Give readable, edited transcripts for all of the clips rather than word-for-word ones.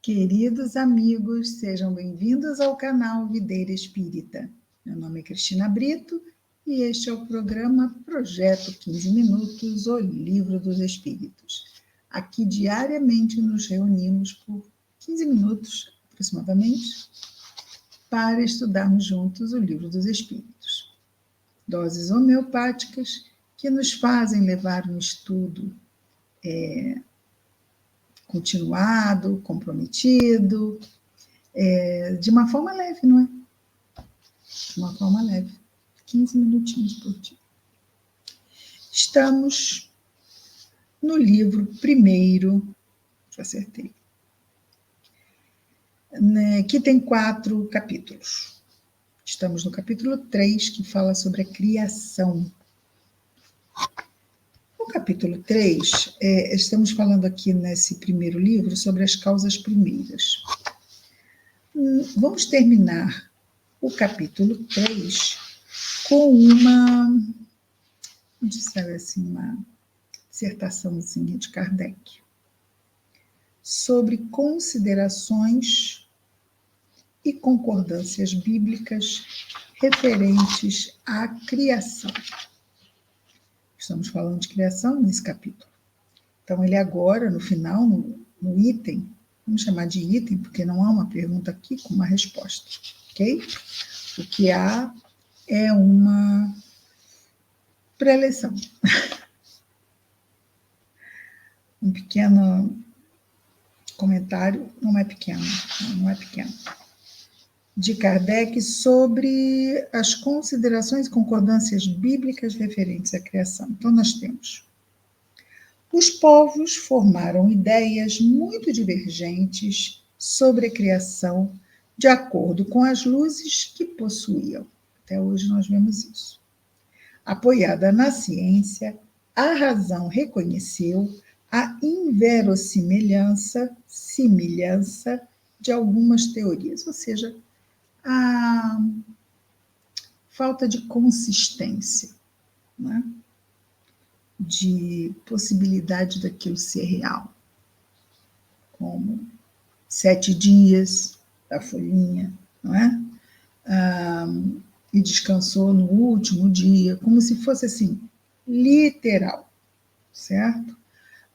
Queridos amigos, sejam bem-vindos ao canal Videira Espírita. Meu nome é Cristina Brito e este é o programa Projeto 15 Minutos, o Livro dos Espíritos. Aqui diariamente nos reunimos por 15 minutos, aproximadamente, para estudarmos juntos o Livro dos Espíritos. Doses homeopáticas que nos fazem levar um estudo continuado, comprometido, de uma forma leve, não é? De uma forma leve. 15 minutinhos por dia. Estamos no livro primeiro, já acertei, né, que tem 4 capítulos. Estamos no capítulo 3, que fala sobre a criação. No capítulo 3, estamos falando aqui nesse primeiro livro sobre as causas primeiras. Vamos terminar o capítulo 3 com uma dissertaçãozinha de Kardec sobre considerações e concordâncias bíblicas referentes à criação. Estamos falando de criação nesse capítulo. Então, ele agora, no final, no item, vamos chamar de item, porque não há uma pergunta aqui com uma resposta, ok? O que há é uma pré-eleição. Um pequeno comentário, não é pequeno, de Kardec sobre as considerações e concordâncias bíblicas referentes à criação. Então, nós temos: os povos formaram ideias muito divergentes sobre a criação de acordo com as luzes que possuíam. Até hoje nós vemos isso. Apoiada na ciência, a razão reconheceu a inverossimilhança de algumas teorias, ou seja, a falta de consistência, né? De possibilidade daquilo ser real, como 7 dias da folhinha, não é? E descansou no último dia, como se fosse assim, literal, certo?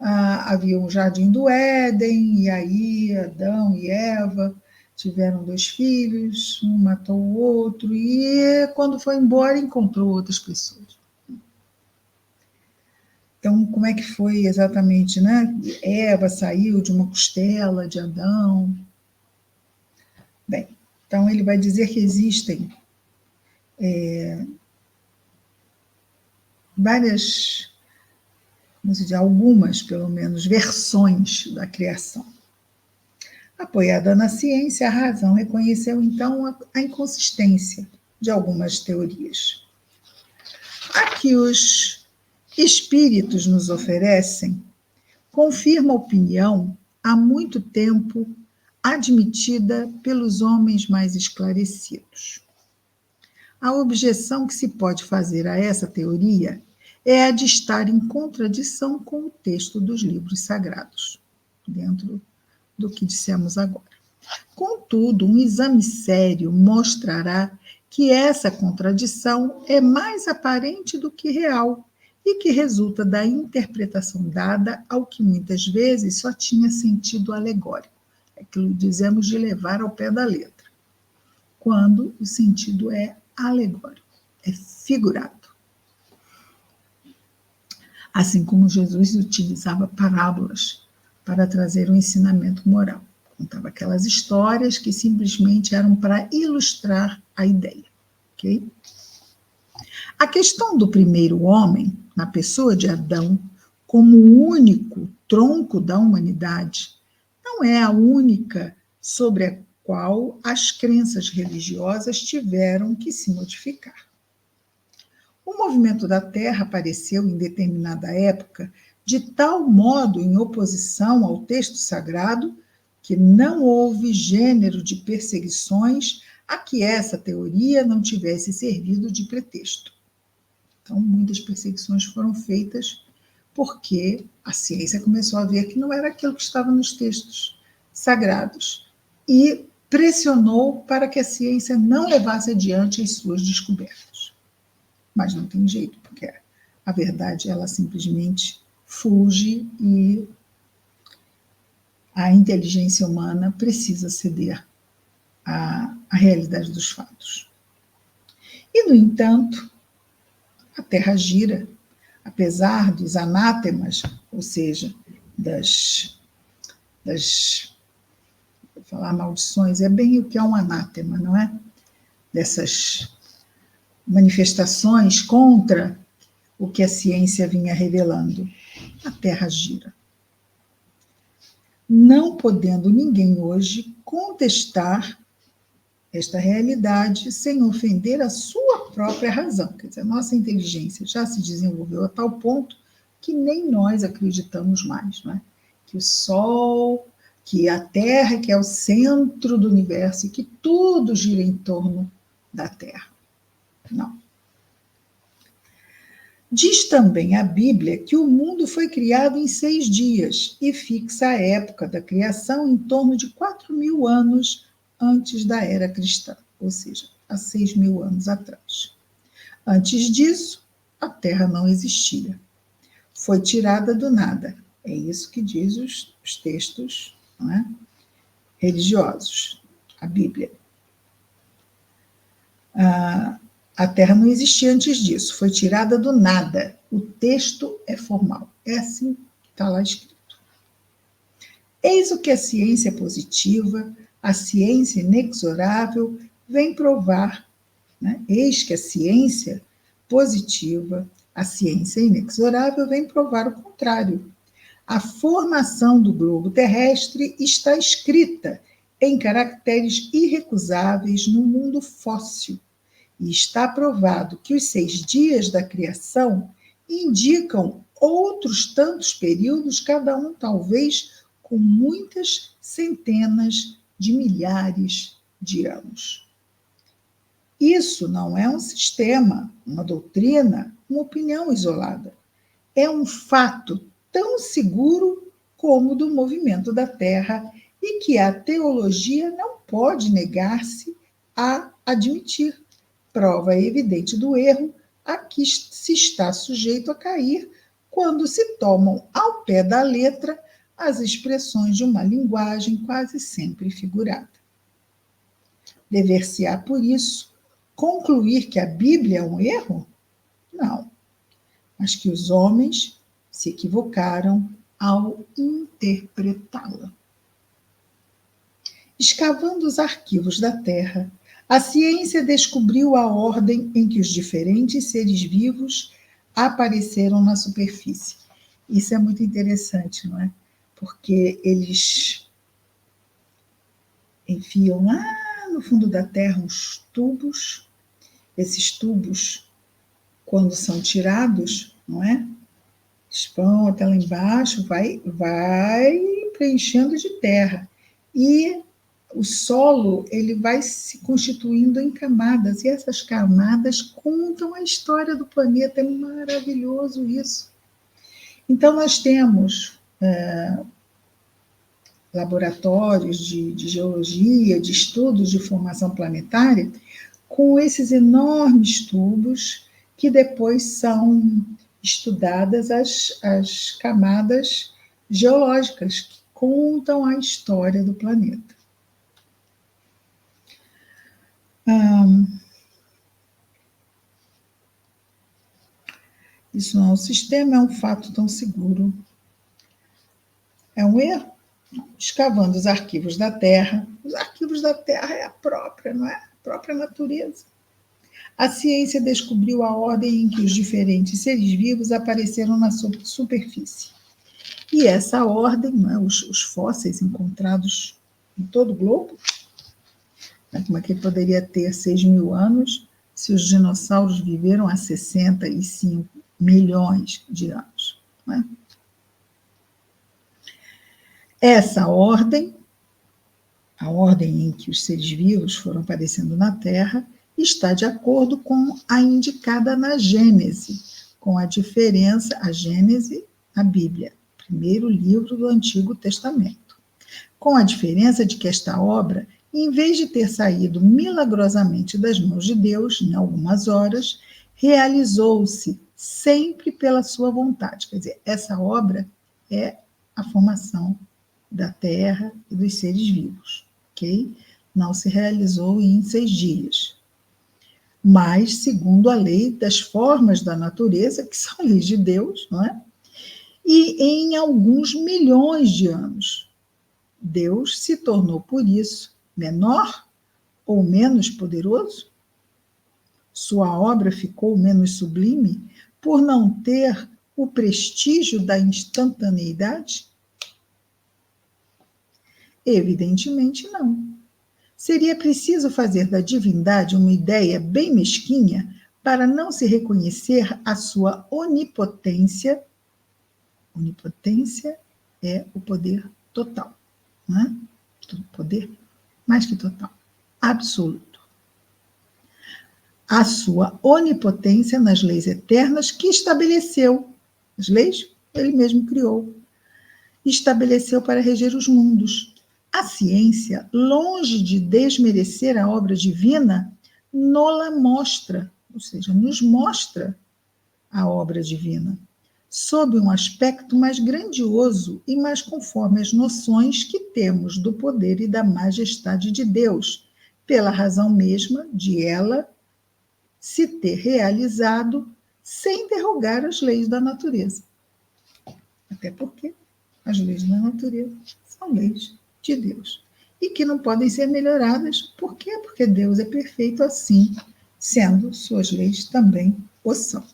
Havia um jardim do Éden, e aí Adão e Eva tiveram 2 filhos, um matou o outro, e quando foi embora encontrou outras pessoas. Então, como é que foi exatamente, né? Eva saiu de uma costela de Adão. Bem, então ele vai dizer que existem várias, vamos dizer, algumas, pelo menos, versões da criação. Apoiada na ciência, a razão reconheceu, então, a inconsistência de algumas teorias. A que os espíritos nos oferecem confirma a opinião há muito tempo admitida pelos homens mais esclarecidos. A objeção que se pode fazer a essa teoria é a de estar em contradição com o texto dos livros sagrados, dentro do que dissemos agora. Contudo, um exame sério mostrará que essa contradição é mais aparente do que real e que resulta da interpretação dada ao que muitas vezes só tinha sentido alegórico. É aquilo que dizemos de levar ao pé da letra, quando o sentido é alegórico, é figurado. Assim como Jesus utilizava parábolas para trazer um ensinamento moral. Contava aquelas histórias que simplesmente eram para ilustrar a ideia. Okay? A questão do primeiro homem, na pessoa de Adão, como o único tronco da humanidade, não é a única sobre a qual as crenças religiosas tiveram que se modificar. O movimento da Terra apareceu em determinada época de tal modo em oposição ao texto sagrado que não houve gênero de perseguições a que essa teoria não tivesse servido de pretexto. Então, muitas perseguições foram feitas porque a ciência começou a ver que não era aquilo que estava nos textos sagrados e pressionou para que a ciência não levasse adiante as suas descobertas. Mas não tem jeito, porque a verdade ela simplesmente fuge e a inteligência humana precisa ceder à realidade dos fatos. E, no entanto, a Terra gira, apesar dos anátemas, ou seja, vou falar maldições, é bem o que é um anátema, não é? Dessas manifestações contra o que a ciência vinha revelando. A Terra gira. Não podendo ninguém hoje contestar esta realidade sem ofender a sua própria razão. Quer dizer, a nossa inteligência já se desenvolveu a tal ponto que nem nós acreditamos mais, não é? Que o Sol, que a Terra, que é o centro do universo e que tudo gira em torno da Terra. Não. Diz também a Bíblia que o mundo foi criado em 6 dias e fixa a época da criação em torno de 4.000 anos antes da era cristã, ou seja, há 6.000 anos atrás. Antes disso, a Terra não existia. Foi tirada do nada. É isso que diz os textos, não é? Religiosos, a Bíblia. A Terra não existia antes disso, foi tirada do nada. O texto é formal, é assim que está lá escrito. Eis o que a ciência positiva, a ciência inexorável, vem provar. Né? Eis que a ciência positiva, a ciência inexorável, vem provar o contrário. A formação do globo terrestre está escrita em caracteres irrecusáveis no mundo fóssil. E está provado que os 6 dias da criação indicam outros tantos períodos, cada um talvez com muitas centenas de milhares de anos. Isso não é um sistema, uma doutrina, uma opinião isolada. É um fato tão seguro como o do movimento da Terra e que a teologia não pode negar-se a admitir. Prova evidente do erro a que se está sujeito a cair quando se tomam ao pé da letra as expressões de uma linguagem quase sempre figurada. Dever-se-á, por isso, concluir que a Bíblia é um erro? Não, mas que os homens se equivocaram ao interpretá-la. Escavando os arquivos da Terra, a ciência descobriu a ordem em que os diferentes seres vivos apareceram na superfície. Isso é muito interessante, não é? Porque eles enfiam lá no fundo da Terra uns tubos. Esses tubos, quando são tirados, não é? Eles vão até lá embaixo, vai preenchendo de terra. E o solo ele vai se constituindo em camadas, e essas camadas contam a história do planeta. É maravilhoso isso. Então, nós temos laboratórios de geologia, de estudos de formação planetária, com esses enormes tubos que depois são estudadas as camadas geológicas que contam a história do planeta. Isso não é um sistema, é um fato tão seguro. É um erro? Escavando os arquivos da Terra. Os arquivos da Terra é a própria, não é? A própria natureza. A ciência descobriu a ordem em que os diferentes seres vivos apareceram na superfície. E essa ordem, não é? Os fósseis encontrados em todo o globo, como é que poderia ter 6.000 anos se os dinossauros viveram há 65 milhões de anos? Não é? Essa ordem, a ordem em que os seres vivos foram aparecendo na Terra, está de acordo com a indicada na Gênese, com a diferença, a Gênese, a Bíblia, primeiro livro do Antigo Testamento. com a diferença de que esta obra, em vez de ter saído milagrosamente das mãos de Deus, em algumas horas, realizou-se sempre pela sua vontade. Quer dizer, essa obra é a formação da Terra e dos seres vivos, ok? Não se realizou em 6 dias, mas segundo a lei das formas da natureza, que são leis de Deus, não é? E em alguns milhões de anos. Deus se tornou, por isso, menor ou menos poderoso? Sua obra ficou menos sublime por não ter o prestígio da instantaneidade? Evidentemente não. Seria preciso fazer da divindade uma ideia bem mesquinha para não se reconhecer a sua onipotência. Onipotência é o poder total, não é? Poder mais que total, absoluto. A sua onipotência nas leis eternas que estabeleceu. As leis ele mesmo criou. Estabeleceu para reger os mundos. A ciência, longe de desmerecer a obra divina, nola mostra, ou seja, nos mostra a obra divina, sob um aspecto mais grandioso e mais conforme as noções que temos do poder e da majestade de Deus, pela razão mesma de ela se ter realizado sem derrogar as leis da natureza. Até porque as leis da natureza são leis de Deus e que não podem ser melhoradas. Por quê? Porque Deus é perfeito assim, sendo suas leis também o são.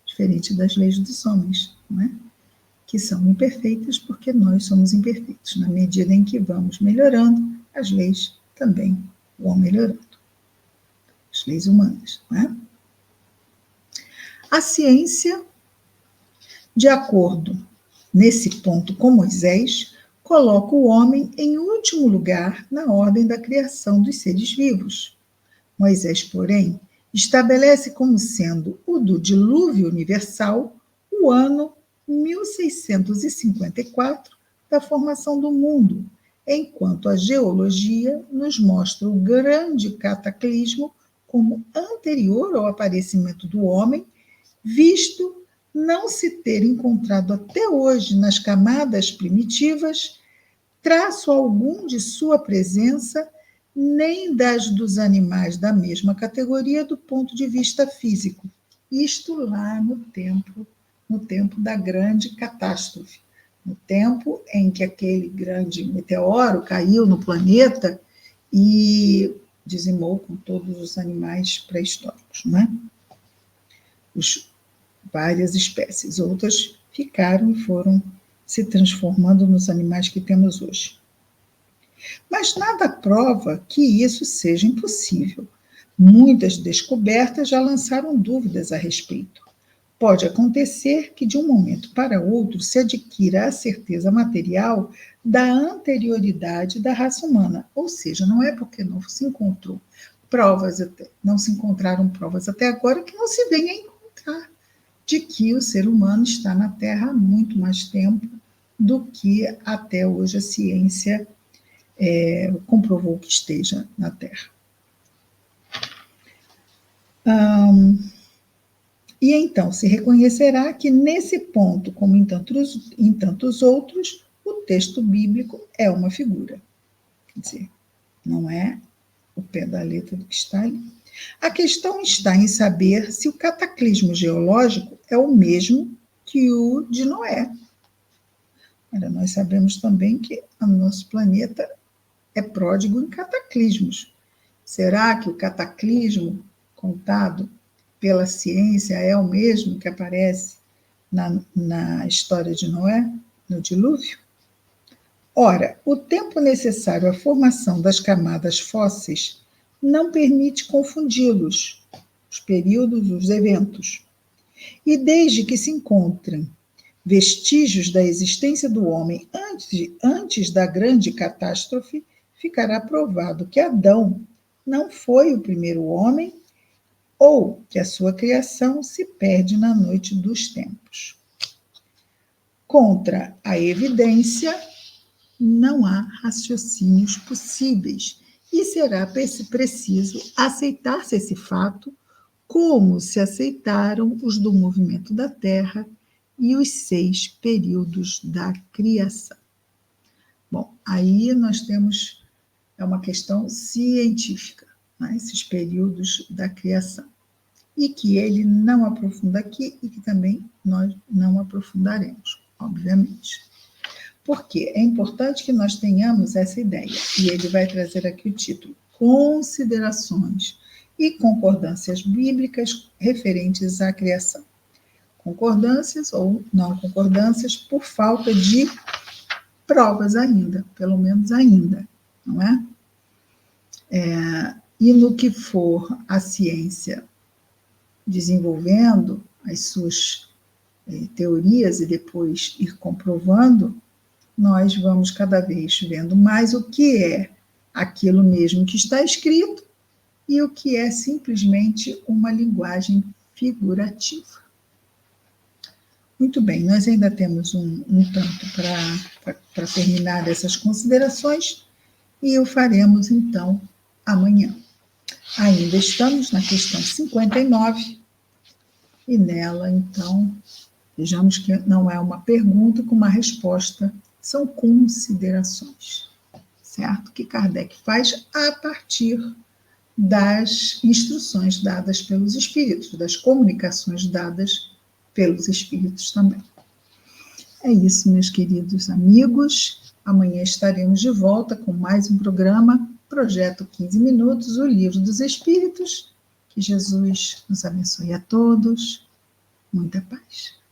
Diferente das leis dos homens, não é? Que são imperfeitas porque nós somos imperfeitos. Na medida em que vamos melhorando, as leis também vão melhorando. As leis humanas, não é? A ciência, de acordo nesse ponto com Moisés, coloca o homem em último lugar na ordem da criação dos seres vivos. Moisés, porém, estabelece como sendo o do dilúvio universal o ano 1654 da formação do mundo, enquanto a geologia nos mostra o grande cataclismo como anterior ao aparecimento do homem, visto não se ter encontrado até hoje nas camadas primitivas traço algum de sua presença, nem das dos animais da mesma categoria do ponto de vista físico. Isto lá no tempo da grande catástrofe, no tempo em que aquele grande meteoro caiu no planeta e dizimou com todos os animais pré-históricos, não é? Várias espécies, outras ficaram e foram se transformando nos animais que temos hoje. Mas nada prova que isso seja impossível. Muitas descobertas já lançaram dúvidas a respeito. Pode acontecer que de um momento para outro se adquira a certeza material da anterioridade da raça humana, ou seja, não é porque não se encontrou provas, não se encontraram provas até agora que não se venha a encontrar de que o ser humano está na Terra há muito mais tempo do que até hoje a ciência comprovou que esteja na Terra. E então se reconhecerá que nesse ponto, como em tantos outros, o texto bíblico é uma figura. Quer dizer, não é o pé da letra do que está ali. A questão está em saber se o cataclismo geológico é o mesmo que o de Noé. Nós sabemos também que o nosso planeta é pródigo em cataclismos. Será que o cataclismo contado pela ciência é o mesmo que aparece na história de Noé, no dilúvio? Ora, o tempo necessário à formação das camadas fósseis não permite confundi-los, os períodos, os eventos. E desde que se encontrem vestígios da existência do homem antes da grande catástrofe, ficará provado que Adão não foi o primeiro homem ou que a sua criação se perde na noite dos tempos. Contra a evidência, não há raciocínios possíveis e será preciso aceitar-se esse fato como se aceitaram os do movimento da Terra e os 6 períodos da criação. Bom, aí nós temos uma questão científica, né, esses períodos da criação, e que ele não aprofunda aqui e que também nós não aprofundaremos, obviamente. Porque é importante que nós tenhamos essa ideia, e ele vai trazer aqui o título: Considerações e concordâncias bíblicas referentes à criação. Concordâncias ou não concordâncias por falta de provas ainda, pelo menos ainda, não é? E no que for a ciência desenvolvendo as suas teorias e depois ir comprovando, nós vamos cada vez vendo mais o que é aquilo mesmo que está escrito e o que é simplesmente uma linguagem figurativa. Muito bem, nós ainda temos um tanto para terminar essas considerações e o faremos então amanhã. Ainda estamos na questão 59 e nela, então, vejamos que não é uma pergunta com uma resposta, são considerações, certo? Que Kardec faz a partir das instruções dadas pelos espíritos, das comunicações dadas pelos espíritos também. É isso, meus queridos amigos. Amanhã estaremos de volta com mais um programa, Projeto 15 Minutos, o Livro dos Espíritos. Que Jesus nos abençoe a todos. Muita paz.